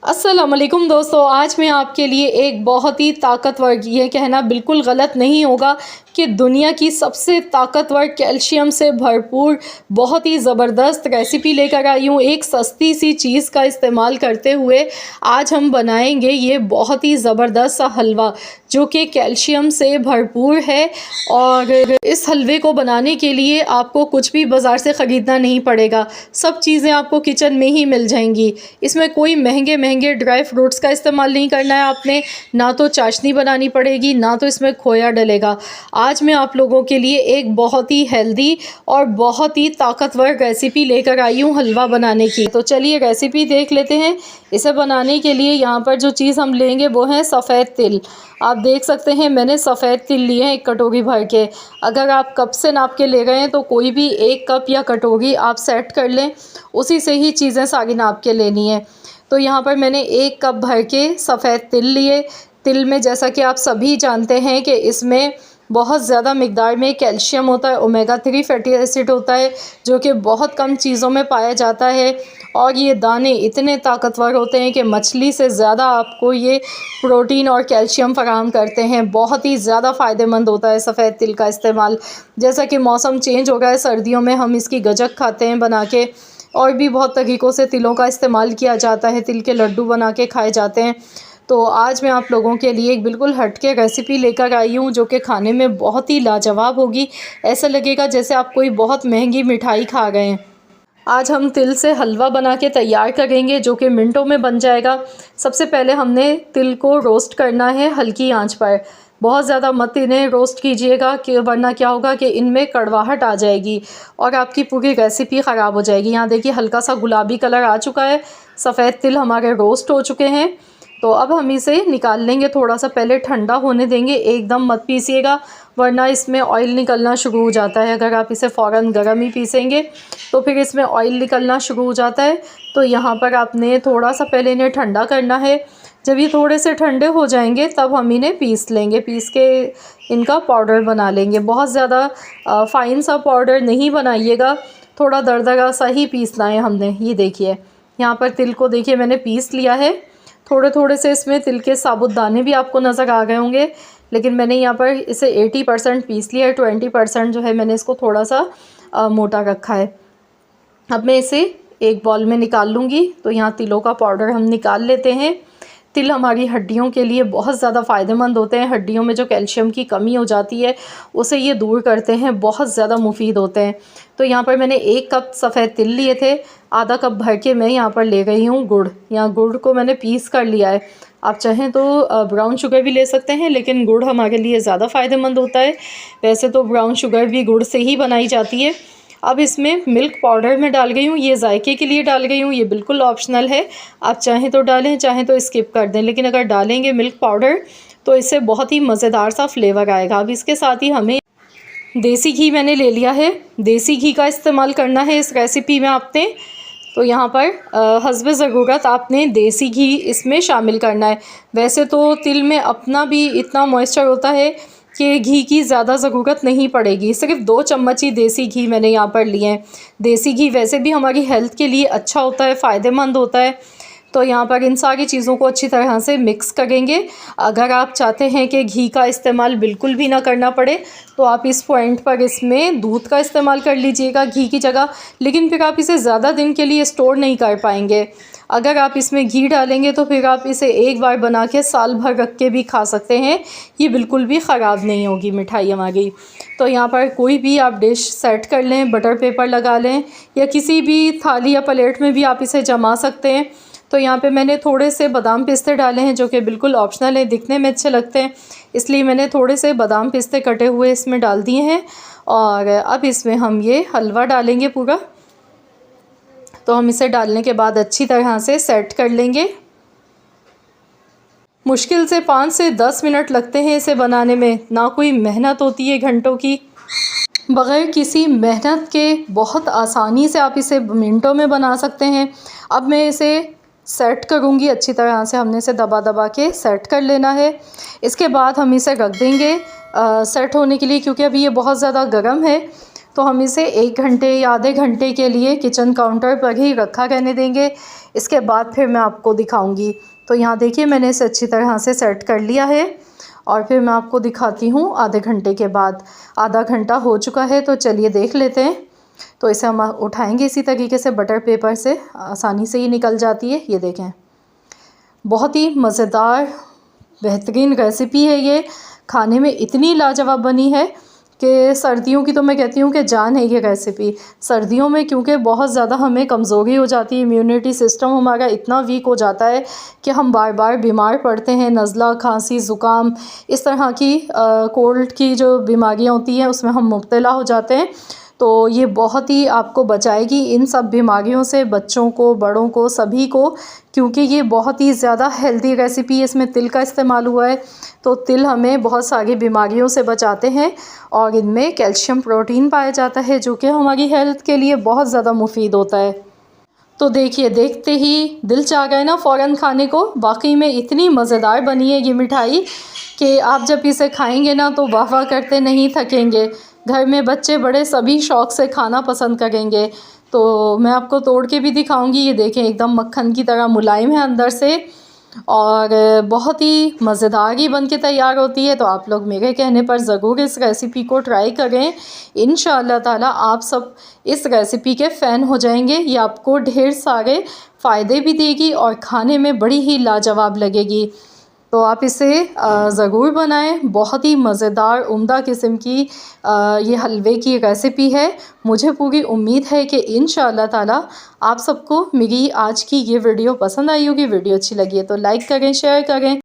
अस्सलाम वालेकुम दोस्तों, आज मैं आपके लिए एक बहुत ही ताकतवर, ये कहना बिल्कुल गलत नहीं होगा कि दुनिया की सबसे ताकतवर कैल्शियम से भरपूर बहुत ही ज़बरदस्त रेसिपी लेकर आई हूँ। एक सस्ती सी चीज़ का इस्तेमाल करते हुए आज हम बनाएंगे ये बहुत ही ज़बरदस्त सा हलवा जो कि कैल्शियम से भरपूर है। और इस हलवे को बनाने के लिए आपको कुछ भी बाज़ार से ख़रीदना नहीं पड़ेगा, सब चीज़ें आपको किचन में ही मिल जाएंगी। इसमें कोई महंगे महंगे ड्राई फ्रूट्स का इस्तेमाल नहीं करना है आपने, ना तो चाशनी बनानी पड़ेगी, ना तो इसमें खोया डलेगा। आज मैं आप लोगों के लिए एक बहुत ही हेल्दी और बहुत ही ताकतवर रेसिपी लेकर आई हूँ हलवा बनाने की। तो चलिए रेसिपी देख लेते हैं। इसे बनाने के लिए यहाँ पर जो चीज़ हम लेंगे वो है सफ़ेद तिल। आप देख सकते हैं मैंने सफ़ेद तिल लिए हैं एक कटोरी भर के। अगर आप कप से नाप के ले रहे हैं तो कोई भी एक कप या कटोरी आप सेट कर लें, उसी से ही चीज़ें सारी नाप के लेनी है। तो यहाँ पर मैंने एक कप भर के सफ़ेद तिल लिए। तिल में जैसा कि आप सभी जानते हैं कि इसमें बहुत ज़्यादा मिक़दार में कैल्शियम होता है, ओमेगा 3 फैटी एसिड होता है जो कि बहुत कम चीज़ों में पाया जाता है। और ये दाने इतने ताकतवर होते हैं कि मछली से ज़्यादा आपको ये प्रोटीन और कैल्शियम फ़राहम करते हैं। बहुत ही ज़्यादा फ़ायदेमंद होता है सफ़ेद तिल का इस्तेमाल। जैसा कि मौसम चेंज हो गया है, सर्दियों में हम इसकी गजक खाते हैं बना के, और भी बहुत तरीक़ों से तिलों का इस्तेमाल किया जाता है। तिल के लड्डू बना के खाए जाते हैं। तो आज मैं आप लोगों के लिए एक बिल्कुल हटके रेसिपी लेकर आई हूँ जो कि खाने में बहुत ही लाजवाब होगी। ऐसा लगेगा जैसे आप कोई बहुत महंगी मिठाई खा गए हैं। आज हम तिल से हलवा बना के तैयार करेंगे जो कि मिनटों में बन जाएगा। सबसे पहले हमने तिल को रोस्ट करना है हल्की आंच पर। बहुत ज़्यादा मत इन्हें रोस्ट कीजिएगा कि वरना क्या होगा कि इनमें कड़वाहट आ जाएगी और आपकी पूरी रेसिपी ख़राब हो जाएगी। यहाँ देखिए हल्का सा गुलाबी कलर आ चुका है, सफ़ेद तिल हमारे रोस्ट हो चुके हैं। तो अब हम इसे निकाल लेंगे, थोड़ा सा पहले ठंडा होने देंगे। एकदम मत पीसिएगा वरना इसमें ऑयल निकलना शुरू हो जाता है। अगर आप इसे फ़ौरन गर्म ही पीसेंगे तो फिर इसमें ऑयल निकलना शुरू हो जाता है। तो यहाँ पर आपने थोड़ा सा पहले इन्हें ठंडा करना है। जब ये थोड़े से ठंडे हो जाएंगे तब हम इन्हें पीस लेंगे, पीस के इनका पाउडर बना लेंगे। बहुत ज़्यादा फ़ाइन सा पाउडर नहीं बनाइएगा, थोड़ा दरदरा सा ही पीसना है हमने। ये देखिए यहाँ पर तिल को देखिए मैंने पीस लिया है। थोड़े थोड़े से इसमें तिल के साबुत दाने भी आपको नज़र आ गए होंगे, लेकिन मैंने यहाँ पर इसे 80% पीस लिया है। 20% जो है मैंने इसको थोड़ा सा मोटा रखा है। अब मैं इसे एक बॉल में निकाल लूँगी। तो यहाँ तिलों का पाउडर हम निकाल लेते हैं। तिल हमारी हड्डियों के लिए बहुत ज़्यादा फ़ायदेमंद होते हैं। हड्डियों में जो कैल्शियम की कमी हो जाती है उसे ये दूर करते हैं, बहुत ज़्यादा मुफीद होते हैं। तो यहाँ पर मैंने एक कप सफ़ेद तिल लिए थे, आधा कप भर के मैं यहाँ पर ले रही हूँ गुड़। यहाँ गुड़ को मैंने पीस कर लिया है। आप चाहें तो ब्राउन शुगर भी ले सकते हैं, लेकिन गुड़ हमारे लिए ज़्यादा फ़ायदेमंद होता है। वैसे तो ब्राउन शुगर भी गुड़ से ही बनाई जाती है। अब इसमें मिल्क पाउडर मैं डाल गई हूँ, ये जायके के लिए डाल गई हूँ, ये बिल्कुल ऑप्शनल है। आप चाहें तो डालें, चाहें तो स्किप कर दें, लेकिन अगर डालेंगे मिल्क पाउडर तो इससे बहुत ही मज़ेदार सा फ्लेवर आएगा। अब इसके साथ ही हमें देसी घी मैंने ले लिया है, देसी घी का इस्तेमाल करना है इस रेसिपी में आपने। तो यहाँ पर हस्बे ज़रूरत आपने देसी घी इसमें शामिल करना है। वैसे तो तिल में अपना भी इतना मॉइस्चर होता है कि घी की ज़्यादा ज़रूरत नहीं पड़ेगी। सिर्फ 2 चम्मच ही देसी घी मैंने यहाँ पर लिए हैं। देसी घी वैसे भी हमारी हेल्थ के लिए अच्छा होता है, फ़ायदेमंद होता है। तो यहाँ पर इन सारी चीज़ों को अच्छी तरह से मिक्स करेंगे। अगर आप चाहते हैं कि घी का इस्तेमाल बिल्कुल भी ना करना पड़े तो आप इस पॉइंट पर इसमें दूध का इस्तेमाल कर लीजिएगा घी की जगह, लेकिन फिर आप इसे ज़्यादा दिन के लिए स्टोर नहीं कर पाएंगे। अगर आप इसमें घी डालेंगे तो फिर आप इसे एक बार बना के साल भर रख के भी खा सकते हैं, ये बिल्कुल भी ख़राब नहीं होगी मिठाई हमारी। तो यहाँ पर कोई भी आप डिश सेट कर लें, बटर पेपर लगा लें या किसी भी थाली या प्लेट में भी आप इसे जमा सकते हैं। तो यहाँ पे मैंने थोड़े से बादाम पिस्ते डाले हैं जो कि बिल्कुल ऑप्शनल है, दिखने में अच्छे लगते हैं, इसलिए मैंने थोड़े से बादाम पिस्ते कटे हुए इसमें डाल दिए हैं। और अब इसमें हम ये हलवा डालेंगे पूरा। तो हम इसे डालने के बाद अच्छी तरह से सेट कर लेंगे। मुश्किल से 5 से 10 मिनट लगते हैं इसे बनाने में, ना कोई मेहनत होती है घंटों की। बग़ैर किसी मेहनत के बहुत आसानी से आप इसे मिनटों में बना सकते हैं। अब मैं इसे सेट करूँगी अच्छी तरह से, हमने इसे दबा दबा के सेट कर लेना है। इसके बाद हम इसे रख देंगे सेट होने के लिए, क्योंकि अभी ये बहुत ज़्यादा गर्म है। तो हम इसे 1 घंटे या आधे घंटे के लिए किचन काउंटर पर ही रखा रहने देंगे। इसके बाद फिर मैं आपको दिखाऊंगी। तो यहाँ देखिए मैंने इसे अच्छी तरह से सेट कर लिया है और फिर मैं आपको दिखाती हूँ आधे घंटे के बाद। आधा घंटा हो चुका है, तो चलिए देख लेते हैं। तो इसे हम उठाएंगे इसी तरीके से, बटर पेपर से आसानी से ही निकल जाती है। ये देखें, बहुत ही मज़ेदार बेहतरीन रेसिपी है ये, खाने में इतनी लाजवाब बनी है कि सर्दियों की तो मैं कहती हूँ कि जान है ये रेसिपी। सर्दियों में क्योंकि बहुत ज़्यादा हमें कमज़ोरी हो जाती है, इम्यूनिटी सिस्टम हमारा इतना वीक हो जाता है कि हम बार बार बीमार पड़ते हैं। नज़ला, खांसी, ज़ुकाम, इस तरह की कोल्ड की जो बीमारियाँ होती हैं उसमें हम मुब्तला हो जाते हैं। तो ये बहुत ही आपको बचाएगी इन सब बीमारियों से, बच्चों को, बड़ों को, सभी को, क्योंकि ये बहुत ही ज़्यादा हेल्दी रेसिपी है। इसमें तिल का इस्तेमाल हुआ है, तो तिल हमें बहुत सारी बीमारियों से बचाते हैं और इनमें कैल्शियम, प्रोटीन पाया जाता है जो कि हमारी हेल्थ के लिए बहुत ज़्यादा मुफीद होता है। तो देखिए, देखते ही दिल चाह गए ना फ़ौरन खाने को। वाकई में इतनी मज़ेदार बनी है ये मिठाई कि आप जब इसे खाएंगे ना तो वाह वाह करते नहीं थकेंगे। घर में बच्चे बड़े सभी शौक़ से खाना पसंद करेंगे। तो मैं आपको तोड़ के भी दिखाऊंगी। ये देखें, एकदम मक्खन की तरह मुलायम है अंदर से और बहुत ही मज़ेदार ही बन के तैयार होती है। तो आप लोग मेरे कहने पर ज़रूर इस रेसिपी को ट्राई करें। इंशाअल्लाह ताला आप सब इस रेसिपी के फ़ैन हो जाएंगे। ये आपको ढेर सारे फ़ायदे भी देगी और खाने में बड़ी ही लाजवाब लगेगी। तो आप इसे ज़रूर बनाएं। बहुत ही मज़ेदार उम्दा किस्म की ये हलवे की रेसिपी है। मुझे पूरी उम्मीद है कि इंशाअल्लाह ताला आप सबको मेरी आज की ये वीडियो पसंद आई होगी। वीडियो अच्छी लगी है तो लाइक करें, शेयर करें।